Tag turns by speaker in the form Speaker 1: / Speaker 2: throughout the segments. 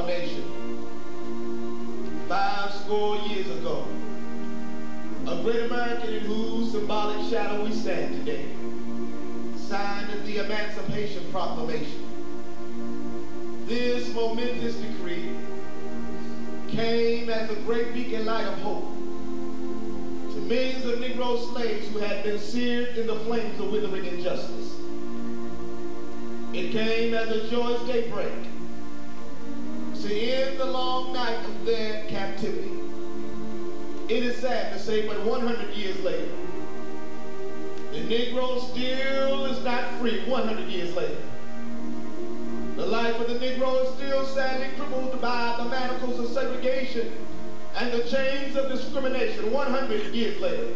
Speaker 1: our nation. 50 years ago, a great American in whose symbolic shadow we stand today signed the Emancipation Proclamation. This momentous decree came as a great beacon light of hope to millions of Negro slaves who had been seared in the flames of withering injustice. It came as a joyous daybreak to end the long night of their captivity. It is sad to say, but 100 years later, the Negro still is not free 100 years later. The life of the Negro is still sadly crippled by the manacles of segregation and the chains of discrimination 100 years later.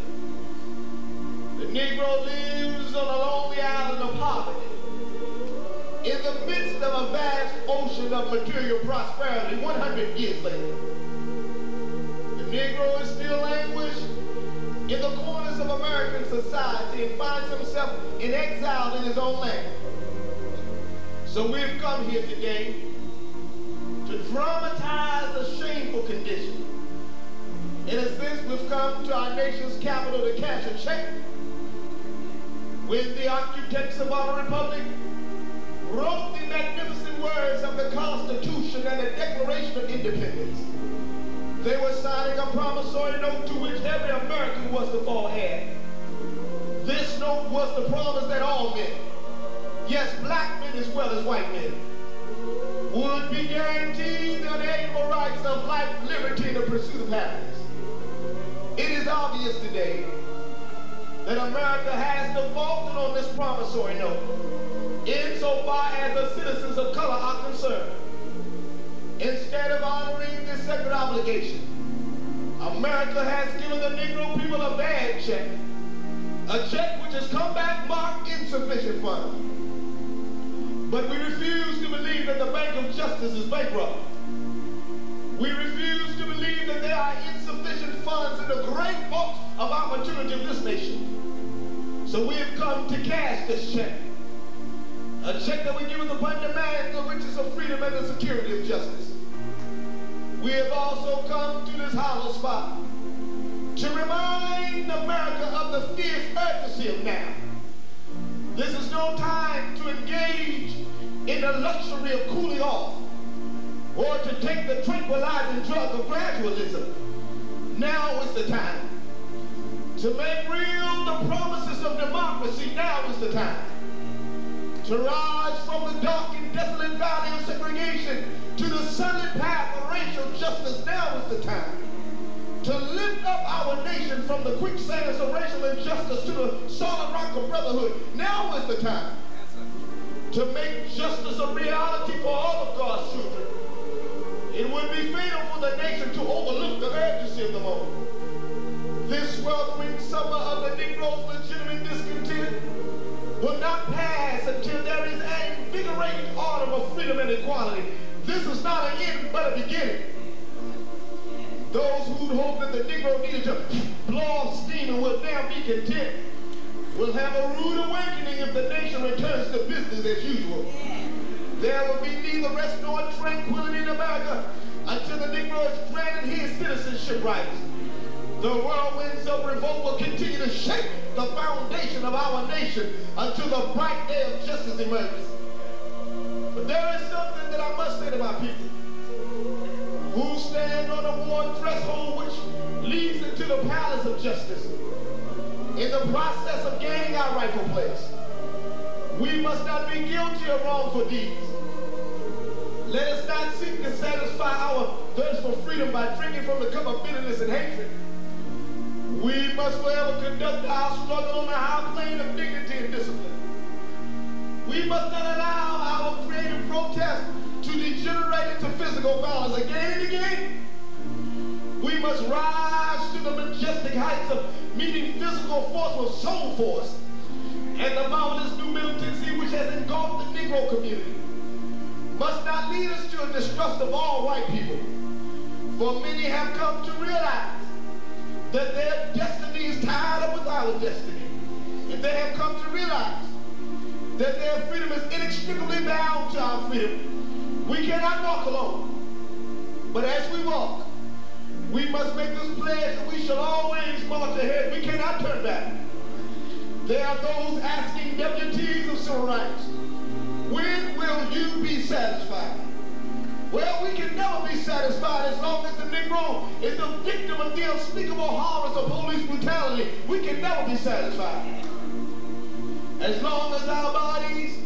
Speaker 1: The Negro lives on a lonely island of poverty in the midst of a vast ocean of material prosperity 100 years later. The Negro is still languished in the corners of American society and finds himself in exile in his own land. So we've come here today to dramatize the shameful condition. In a sense, we've come to our nation's capital to cash a check. When the architects of our republic wrote the magnificent words of the Constitution and the Declaration of Independence, they were signing a promissory note to which every American was to fall heir. This note was the promise that all men, yes, black men as well as white men, would be guaranteed the unalienable rights of life, liberty, and the pursuit of happiness. It is obvious today that America has defaulted on this promissory note insofar as the citizens of color are concerned. Instead of honoring this sacred obligation, America has given the Negro people a bad check, a check which has come back marked insufficient funds. But we refuse to believe that the Bank of Justice is bankrupt. We refuse to believe that there are insufficient funds in the great vault of opportunity of this nation. So we have come to cash this check. A check that we give us upon demand the riches of freedom and the security of justice. We have also come to this hollow spot to remind America of the fierce urgency of now. This is no time to engage in the luxury of cooling off or to take the tranquilizing drug of gradualism. Now is the time to make real the promises of democracy. Now is the time to rise from the dark and desolate valley of segregation to the sunlit path of racial justice. Now is the time to lift up our nation from the quicksands of racial injustice to the solid rock of brotherhood. Now is the time to make justice a reality for all of God's children. It would be fatal for the nation to overlook the urgency of the moment. This sweltering summer of the Negro's legitimate discontent will not pass until there is an invigorating autumn of freedom and equality. This is not an end, but a beginning. Those who'd hoped that the Negro needed to blow off steam and will now be content will have a rude awakening if the nation returns to business as usual. There will be neither rest nor tranquility in America until the Negro is granted his citizenship rights. The whirlwinds of revolt will continue to shake the foundation of our nation until the bright day of justice emerges. But there is something that I must say to my people who stand on the worn threshold which leads into the palace of justice. In the process of gaining our rightful place, we must not be guilty of wrongful deeds. Let us not seek to satisfy our thirst for freedom by drinking from the cup of bitterness and hatred. We must forever conduct our struggle on the high plane of dignity and discipline. We must not allow our creative protest to degenerate into physical violence again and again. We must rise to the majestic heights of meeting physical force with soul force and the marvelous new militancy which has engulfed the Negro community must not lead us to a distrust of all white people. For many have come to realize that their destiny is tied up with our destiny. And they have come to realize that their freedom is inextricably bound to our freedom. We cannot walk alone. But as we walk, we must make this pledge that we shall always march ahead. We cannot turn back. There are those asking WTs of civil rights, when will you be satisfied? Well, we can never be satisfied as long as the Negro is the victim of the unspeakable horrors of police brutality. We can never be satisfied. As long as our bodies,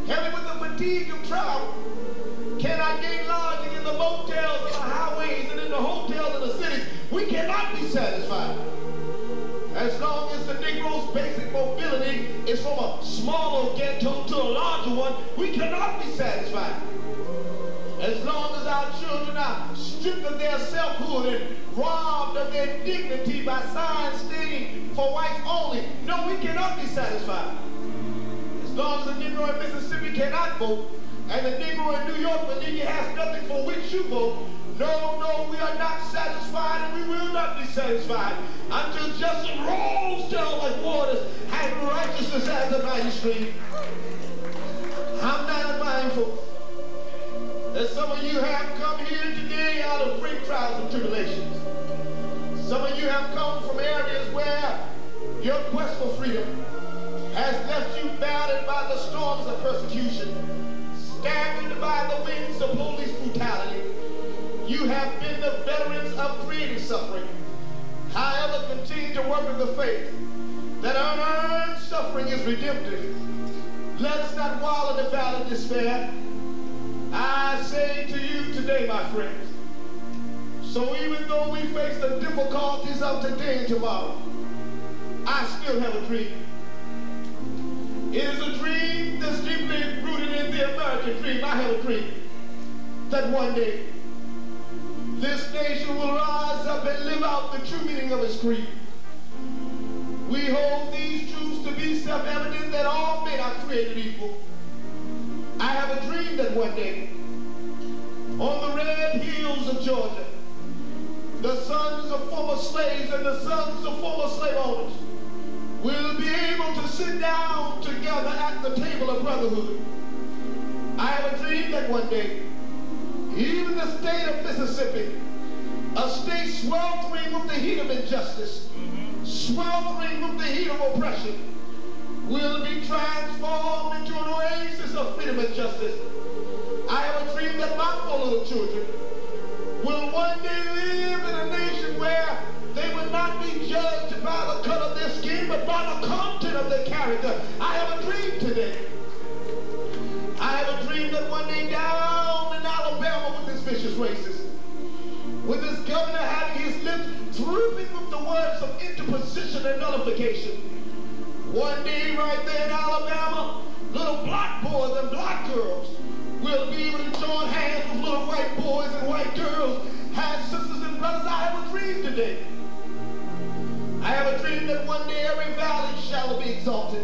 Speaker 1: heavy with the fatigue of travel, cannot gain lodging in the motels and the highways and in the hotels of the cities, we cannot be satisfied. As long as the Negro's basic mobility is from a smaller ghetto to a larger one, we cannot be satisfied. As long as our children are stripped of their selfhood and robbed of their dignity by signs stating for whites only, no, we cannot be satisfied. As long as the Negro in Mississippi cannot vote, and the Negro in New York believes he has nothing for which you vote, no, we are not satisfied, and we will not be satisfied until justice rolls down like waters and righteousness as a mighty stream. I'm not unmindful that some of you have come here today out of great trials and tribulations. Some of you have come from areas where your quest for freedom has left you battered by the storms of persecution, staggered by the winds of police brutality. You have been the veterans of creative suffering. However, continue to work with the faith that unearned suffering is redemptive. Let us not wallow in the valley of despair. I say to you today, my friends, so even though we face the difficulties of today and tomorrow, I still have a dream. It is a dream that's deeply rooted in the American dream. I have a dream that one day this nation will rise up and live out the true meaning of its creed. We hold these truths to be self-evident that all men are created equal. I have a dream that one day, on the red hills of Georgia, the sons of former slaves and the sons of former slave owners will be able to sit down together at the table of brotherhood. I have a dream that one day, even the state of Mississippi, a state sweltering with the heat of injustice, sweltering with the heat of oppression, will be transformed into an oasis of freedom and justice. I have a dream that my four little children will one day live in a nation where they will not be judged by the color of their skin, but by the content of their character. I have a dream today. I have a dream that one day down in Alabama with this vicious racist, with this governor having his lips dripping with the words of interposition and nullification, one day right there in Alabama, little black boys and black girls will be able to join hands with little white boys and white girls, have sisters and brothers. I have a dream today. I have a dream that one day every valley shall be exalted.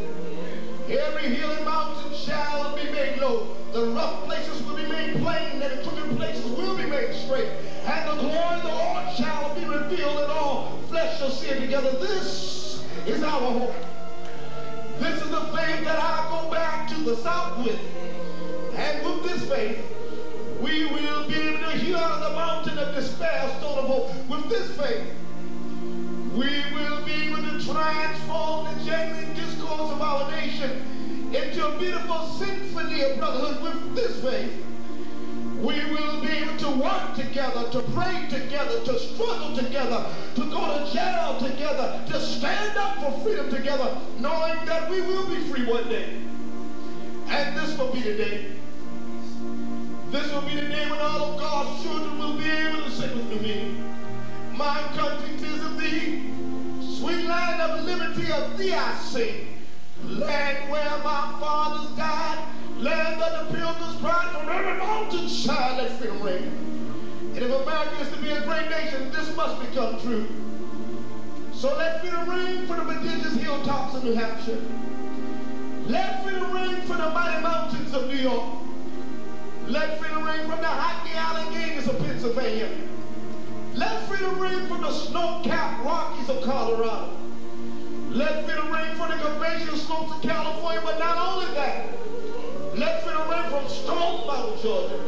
Speaker 1: Every hill and mountain shall be made low. The rough places will be made plain, and the crooked places will be made straight. And the glory of the Lord shall be revealed, and all flesh shall see it together. This is our hope. This is the faith that I go back to the South with. And with this faith, we will be able to hear out of the mountain of despair, stone of hope. With this faith, we will be able to transform the genuine discourse of our nation into a beautiful symphony of brotherhood. With this faith, we will be able to work together, to pray together, to struggle together, to go to jail together, to stand up for freedom together, knowing that we will be free one day. And this will be the day. This will be the day when all of God's children will be able to sing with me. My country, 'tis of thee, sweet land of liberty, of thee I sing. Land where my fathers died, land of the pilgrim's pride, from every mountainside let freedom ring. And if America is to be a great nation, this must become true. So let freedom ring for the prodigious hilltops of New Hampshire. Let freedom ring from the mighty mountains of New York. Let freedom ring from the Hackney Alleghenies of Pennsylvania. Let freedom ring from the snow-capped Rockies of Colorado. Let freedom ring from the glacial slopes of California, but not only that. Let freedom ring from Stone Mountain, Georgia.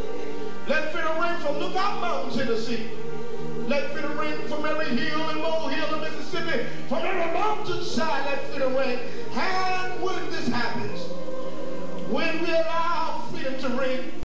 Speaker 1: Let freedom ring from from Lookout Mountain, Tennessee. Let freedom ring from every hill and molehill of Mississippi, from every mountainside, let freedom ring. And when this happens, when we allow freedom to ring,